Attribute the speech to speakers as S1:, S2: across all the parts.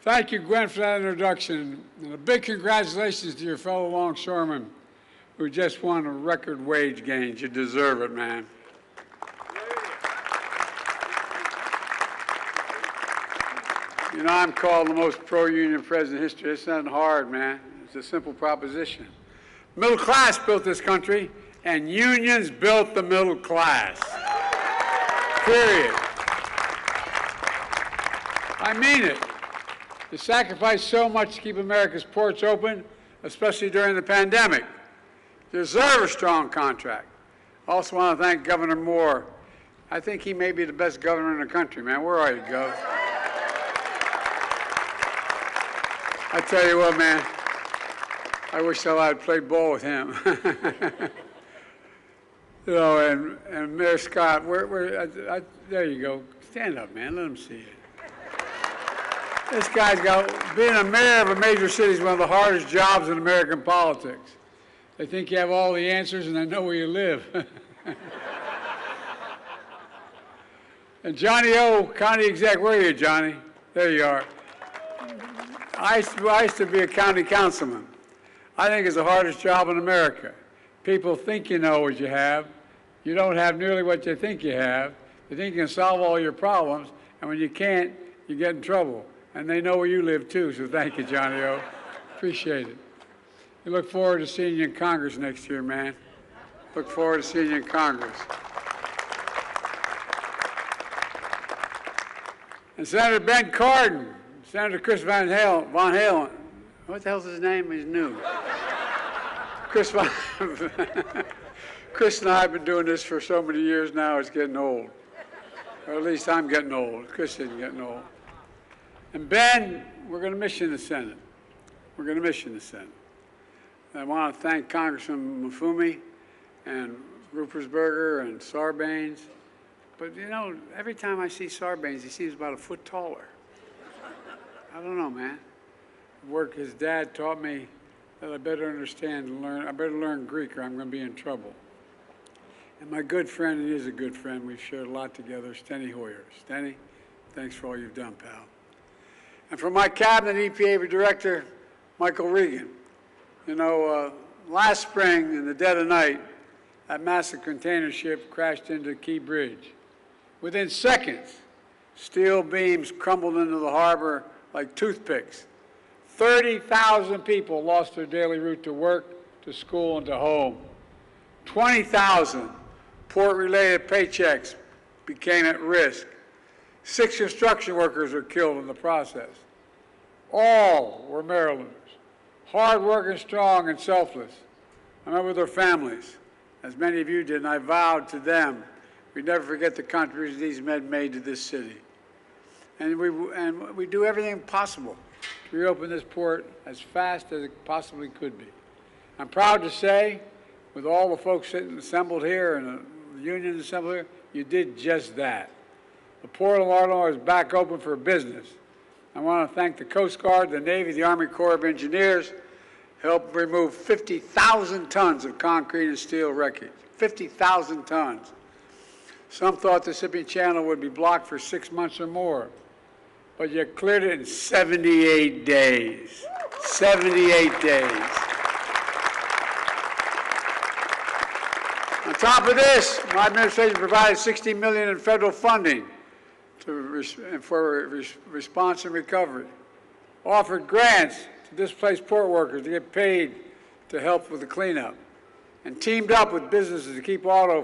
S1: Thank you, Gwen, for that introduction. And a big congratulations to your fellow longshoremen who just won a record wage gains. You deserve it, man. You know, I'm called the most pro-union president in history. It's not hard, man. It's a simple proposition. Middle class built this country, and unions built the middle class. Period. I mean it. You sacrificed so much to keep America's ports open, especially during the pandemic. You deserve a strong contract. I also want to thank Governor Moore. I think he may be the best governor in the country, man. Where are you, Gov? I tell you what, man, I wish I had played ball with him. You know, and Mayor Scott, there you go. Stand up, man. Let him see you. This guy's got, being a mayor of a major city is one of the hardest jobs in American politics. They think you have all the answers and they know where you live. And Johnny O, county exec, where are you, Johnny? There you are. I used to be a county councilman. I think it's the hardest job in America. People think you know what you have. You don't have nearly what you think you have. You think you can solve all your problems, and when you can't, you get in trouble. And they know where you live, too, so thank you, Johnny O. Appreciate it. We look forward to seeing you in Congress next year, man. Look forward to seeing you in Congress. And Senator Ben Cardin, Senator Chris Von Halen. What the hell's his name? He's new. Chris and I have been doing this for so many years now, it's getting old. Or at least I'm getting old. Chris isn't getting old. And Ben, we're going to miss you in the Senate. We're going to miss you in the Senate. I want to thank Congressman Mufumi and Ruppersberger and Sarbanes. But, you know, every time I see Sarbanes, he seems about a foot taller. I don't know, man. Work his dad taught me that I better understand and learn. I better learn Greek or I'm going to be in trouble. And my good friend, and he is a good friend, we've shared a lot together, Steny Hoyer. Steny, thanks for all you've done, pal. And from my cabinet EPA director, Michael Regan. You know, last spring in the dead of night, that massive container ship crashed into Key Bridge. Within seconds, steel beams crumbled into the harbor like toothpicks. 30,000 people lost their daily route to work, to school, and to home. 20,000 port-related paychecks became at risk. 6 construction workers were killed in the process. All were Marylanders, hard-working, strong, and selfless. I met with their families, as many of you did, and I vowed to them we'd never forget the contributions these men made to this city. And we do everything possible to reopen this port as fast as it possibly could be. I'm proud to say, with all the folks sitting assembled here and the union assembled here, you did just that. The Port of Baltimore is back open for business. I want to thank the Coast Guard, the Navy, the Army Corps of Engineers, helped remove 50,000 tons of concrete and steel wreckage. 50,000 tons. Some thought the Mississippi Channel would be blocked for 6 months or more, but you cleared it in 78 days. 78 days. On top of this, my administration provided $60 million in federal funding for response and recovery, offered grants to displaced port workers to get paid to help with the cleanup, and teamed up with businesses to keep auto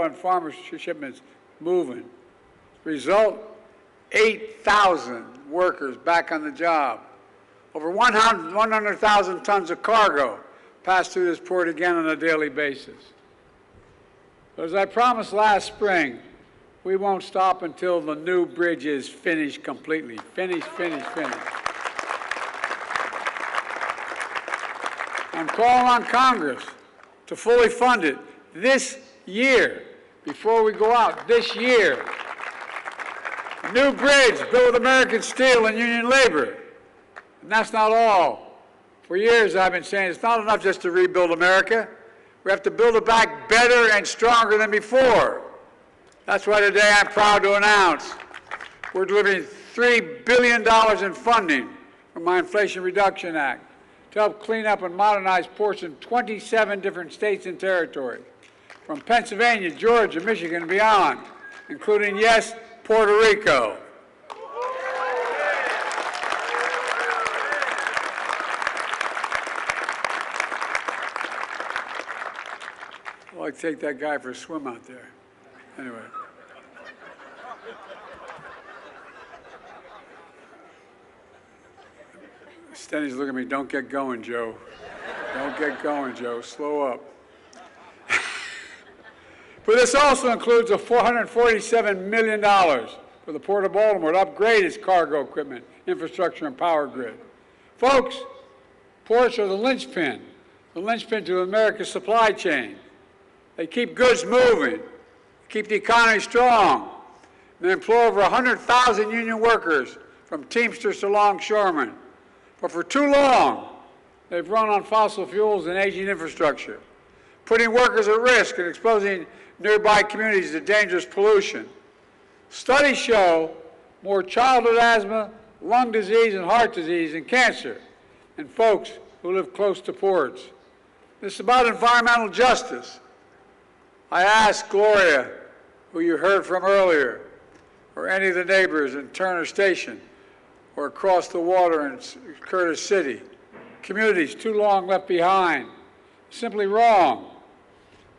S1: and farmer shipments moving. Result, 8,000 workers back on the job. Over 100,000 tons of cargo pass through this port again on a daily basis. But as I promised last spring, we won't stop until the new bridge is finished completely. Finished. I'm calling on Congress to fully fund it this year, before we go out, this year. New bridge built with American steel and union labor. And that's not all. For years I've been saying it's not enough just to rebuild America. We have to build it back better and stronger than before. That's why today I'm proud to announce we're delivering $3 billion in funding from my Inflation Reduction Act to help clean up and modernize ports in 27 different states and territories, from Pennsylvania, Georgia, Michigan, and beyond, including, yes, Puerto Rico. I'd like to take that guy for a swim out there. Anyway. Stenny's looking at me, don't get going, Joe. Don't get going, Joe. Slow up. But this also includes a $447 million for the Port of Baltimore to upgrade its cargo equipment, infrastructure, and power grid. Folks, ports are the linchpin to America's supply chain. They keep goods moving, keep the economy strong. They employ over 100,000 union workers, from Teamsters to longshoremen. But for too long, they've run on fossil fuels and aging infrastructure, putting workers at risk and exposing nearby communities to dangerous pollution. Studies show more childhood asthma, lung disease, and heart disease and cancer in folks who live close to ports. This is about environmental justice. I asked Gloria, who you heard from earlier, or any of the neighbors in Turner Station, or across the water in Curtis City, communities too long left behind. Simply wrong.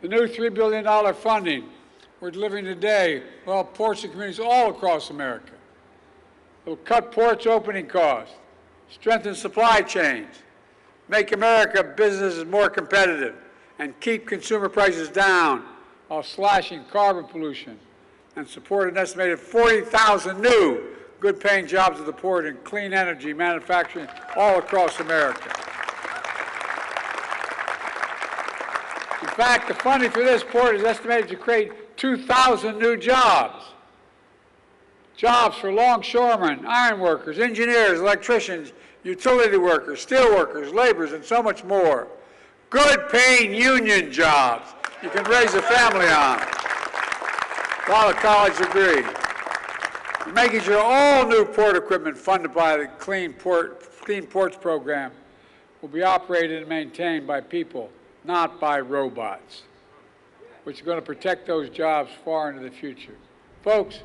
S1: The new $3 billion funding we're delivering today will help ports and communities all across America. It will cut ports' opening costs, strengthen supply chains, make America businesses more competitive, and keep consumer prices down while slashing carbon pollution, and support an estimated 40,000 new good-paying jobs at the port in clean energy manufacturing all across America. In fact, the funding for this port is estimated to create 2,000 new jobs. Jobs for longshoremen, iron workers, engineers, electricians, utility workers, steel workers, laborers, and so much more. Good-paying union jobs you can raise a family on. A lot of colleagues agree. We're making sure all new port equipment funded by the Clean Ports program will be operated and maintained by people, not by robots, which are going to protect those jobs far into the future. Folks,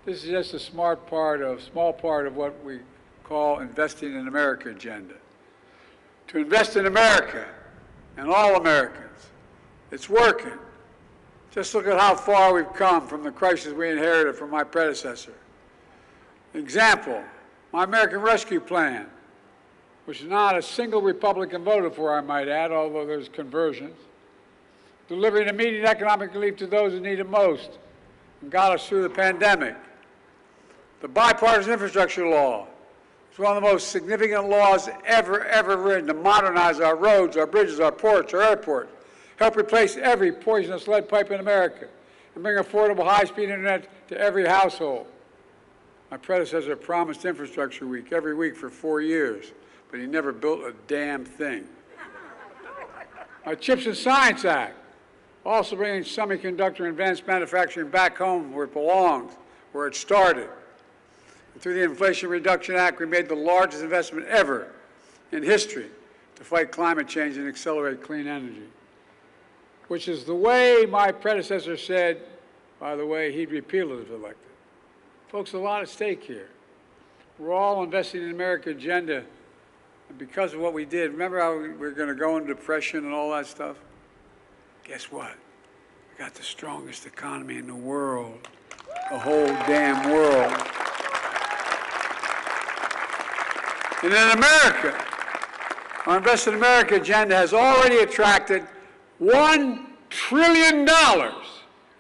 S1: this is just a small part of what we call Investing in America agenda. To invest in America and all Americans. It's working. Just look at how far we've come from the crisis we inherited from my predecessor. Example, my American Rescue Plan, which not a single Republican voted for, I might add, although there's conversions, delivering immediate economic relief to those who need it most and got us through the pandemic. The bipartisan infrastructure law is one of the most significant laws ever written to modernize our roads, our bridges, our ports, our airports, help replace every poisonous lead pipe in America, and bring affordable high-speed internet to every household. My predecessor promised Infrastructure Week every week for 4 years, but he never built a damn thing. Our CHIPS and Science Act, also bringing semiconductor and advanced manufacturing back home where it belongs, where it started. And through the Inflation Reduction Act, we made the largest investment ever in history to fight climate change and accelerate clean energy, which is the way my predecessor said, by the way, he'd repeal it if elected. Folks, a lot at stake here. We're all investing in America agenda, and because of what we did, remember how we were going to go into depression and all that stuff? Guess what? We got the strongest economy in the world, the whole damn world. And in America, our Invest in America agenda has already attracted $1 trillion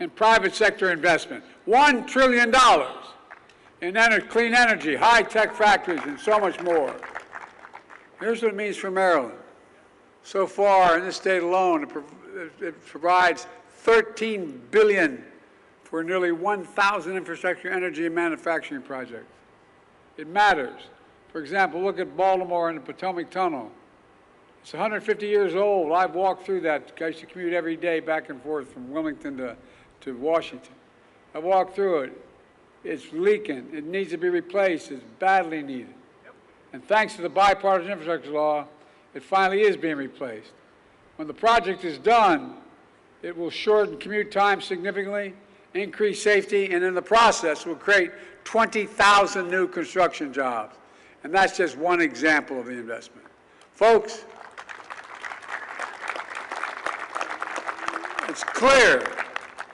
S1: in private sector investment. $1 trillion in clean energy, high-tech factories, and so much more. Here's what it means for Maryland. So far, in this state alone, it provides $13 billion for nearly 1,000 infrastructure, energy, and manufacturing projects. It matters. For example, look at Baltimore and the Potomac Tunnel. It's 150 years old. I've walked through that. I used to commute every day back and forth from Wilmington to Washington. I walked through it. It's leaking. It needs to be replaced. It's badly needed. And thanks to the bipartisan infrastructure law, it finally is being replaced. When the project is done, it will shorten commute time significantly, increase safety, and in the process will create 20,000 new construction jobs. And that's just one example of the investment. Folks, it's clear,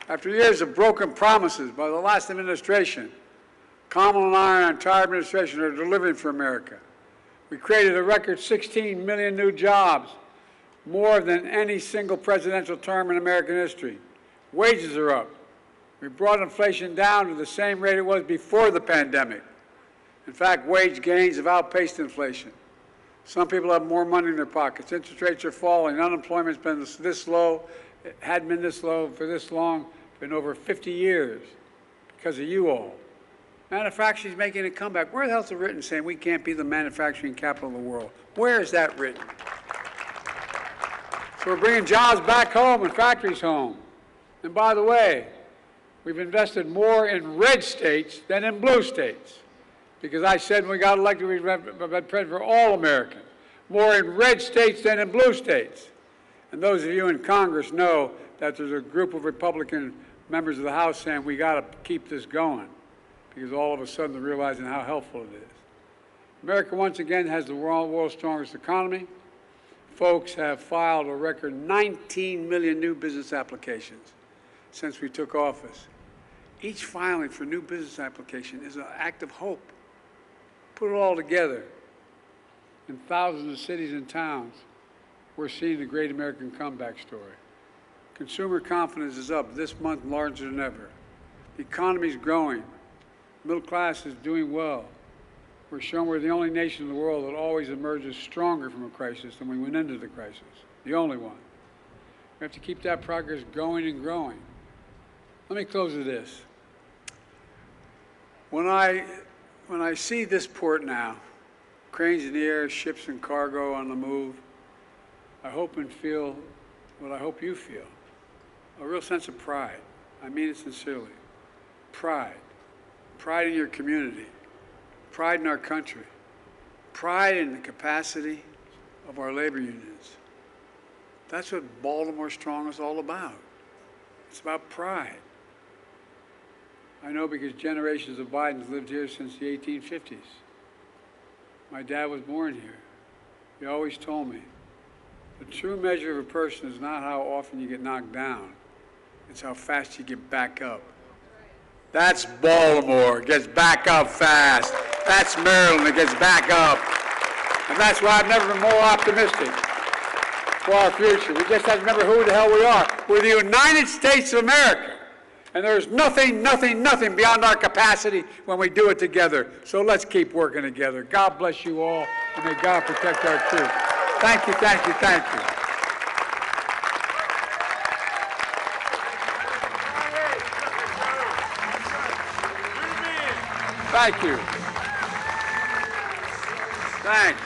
S1: after years of broken promises by the last administration, Kamala and I and our entire administration are delivering for America. We created a record 16 million new jobs, more than any single presidential term in American history. Wages are up. We brought inflation down to the same rate it was before the pandemic. In fact, wage gains have outpaced inflation. Some people have more money in their pockets. Interest rates are falling. Unemployment's been this low. It hadn't been this low for this long in over 50 years because of you all. Manufacturing's making a comeback. Where the hell's it written saying we can't be the manufacturing capital of the world? Where is that written? So we're bringing jobs back home and factories home. And by the way, we've invested more in red states than in blue states. Because I said when we got elected, we'd have president for all Americans. More in red states than in blue states. And those of you in Congress know that there's a group of Republican members of the House saying we got to keep this going. Because all of a sudden they're realizing how helpful it is. America once again has the world's strongest economy. Folks have filed a record 19 million new business applications since we took office. Each filing for new business application is an act of hope. Put it all together. In thousands of cities and towns, we're seeing the great American comeback story. Consumer confidence is up this month larger than ever. The economy is growing. Middle class is doing well. We're showing we're the only nation in the world that always emerges stronger from a crisis than we went into the crisis. The only one. We have to keep that progress going and growing. Let me close with this. When I see this port now, cranes in the air, ships and cargo on the move, I hope and feel what I hope you feel, a real sense of pride. I mean it sincerely. Pride. Pride in your community. Pride in our country. Pride in the capacity of our labor unions. That's what Baltimore Strong is all about. It's about pride. I know because generations of Bidens lived here since the 1850s. My dad was born here. He always told me, the true measure of a person is not how often you get knocked down, it's how fast you get back up. That's Baltimore, it gets back up fast. That's Maryland, it gets back up. And that's why I've never been more optimistic for our future. We just have to remember who the hell we are. We're the United States of America. And there's nothing beyond our capacity when we do it together. So let's keep working together. God bless you all, and may God protect our troops. Thank you, thank you, thank you. Thank you. Thanks.